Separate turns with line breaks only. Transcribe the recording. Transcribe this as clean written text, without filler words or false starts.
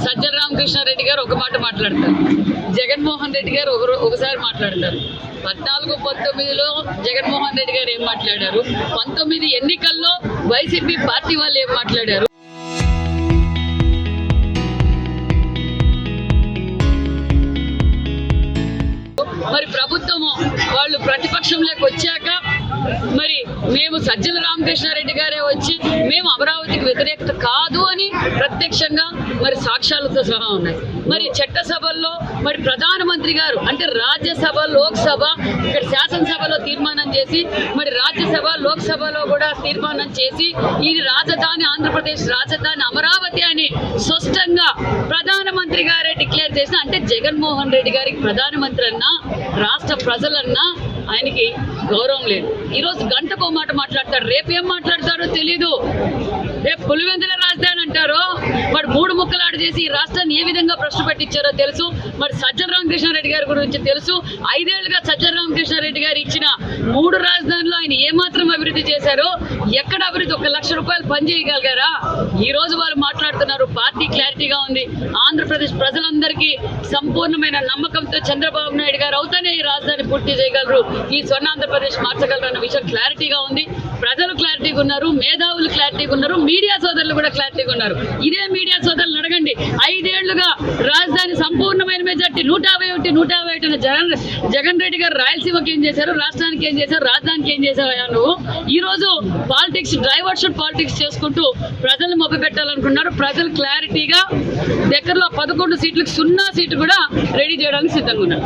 సజ్జల రామకృష్ణారెడ్డి గారు ఒక మాట మాట్లాడతారు, జగన్మోహన్ రెడ్డి గారు ఒకసారి మాట్లాడతారు. 14-19లో జగన్మోహన్ రెడ్డి గారు ఏం మాట్లాడారు, 19 ఎన్నికల్లో వైసీపీ పార్టీ వాళ్ళు ఏం మాట్లాడారు. మరి ప్రభుత్వము వాళ్ళు ప్రతిపక్షంలోకి వచ్చాక మరి మేము సజ్జల రామకృష్ణారెడ్డి గారే వచ్చి మేము అమరావతికి వ్యతిరేకత కాదు అని ప్రత్యక్షంగా మరి సాక్ష్యాలతో సహా ఉన్నాయి. మరి చట్టసభల్లో మరి ప్రధానమంత్రి గారు అంటే రాజ్యసభ, లోక్సభ, ఇక్కడ శాసనసభలో తీర్మానం చేసి మరి రాజ్యసభ, లోక్సభలో కూడా తీర్మానం చేసి ఇది రాజధాని, ఆంధ్రప్రదేశ్ రాజధాని అమరావతి అని స్పష్టంగా ప్రధానమంత్రి గారే డిక్లేర్ చేసిన, అంటే జగన్మోహన్ రెడ్డి గారికి ప్రధానమంత్రి అన్నా రాష్ట్ర ప్రజలన్నా ఆయనకి గౌరవం లేదు. ఈరోజు గంటకో మాట మాట్లాడతాడు, రేపు ఏం మాట్లాడతాడో తెలీదు. రేపు పులివెందుల రాజధాని అంటారో మరి 3 ముక్కలాట చేసి ఈ రాష్ట్రాన్ని ఏ విధంగా ప్రశ్న పెట్టించారో తెలుసు. మరి సజ్జల రామకృష్ణారెడ్డి గారి గురించి తెలుసు. 5 ఏళ్లుగా సజ్జల రామకృష్ణారెడ్డి గారు ఇచ్చిన 3 రాజధానులు ఆయన ఏమాత్రం అభివృద్ధి చేశారో, ఎక్కడ అభివృద్ధి, 1 లక్ష రూపాయలు పనిచేయగలిగారా? ఈ రోజు వాళ్ళు మాట్లాడుతున్నారు, పార్టీ క్లారిటీగా ఉంది. ఆంధ్రప్రదేశ్ ప్రజలందరికీ సంపూర్ణమైన నమ్మకంతో చంద్రబాబు నాయుడు గారు అవుతానే ఈ రాజధాని పూర్తి చేయగలరు, ఈ స్వర్ణ ఆంధ్రప్రదేశ్ మార్చగలరు అన్న విషయం క్లారిటీగా ఉంది. ప్రజలు క్లారిటీగా ఉన్నారు, మేధావులు క్లారిటీగా ఉన్నారు, మీడియా సోదరులు కూడా క్లారిటీగా ఉన్నారు. ఇదే మీడియా సోదరులు అడగండి, 5 ఏళ్లుగా రాజధాని సంపూర్ణమైన మెజార్టీ 151 జగన్ రెడ్డి గారు రాయలసీమకి ఏం చేశారు, రాష్ట్రానికి ఏం చేశారు, రాజధానికి ఏం చేశావా నువ్వు? ఈ రోజు పాలిటిక్స్, డైవర్షన్ పాలిటిక్స్ చేసుకుంటూ ప్రజలు మభ్యపెట్టాలనుకున్నారు. ప్రజలు క్లారిటీగా దగ్గరలో 11 సీట్లకు 0 సీటు కూడా రెడీ చేయడానికి సిద్ధంగా ఉన్నారు.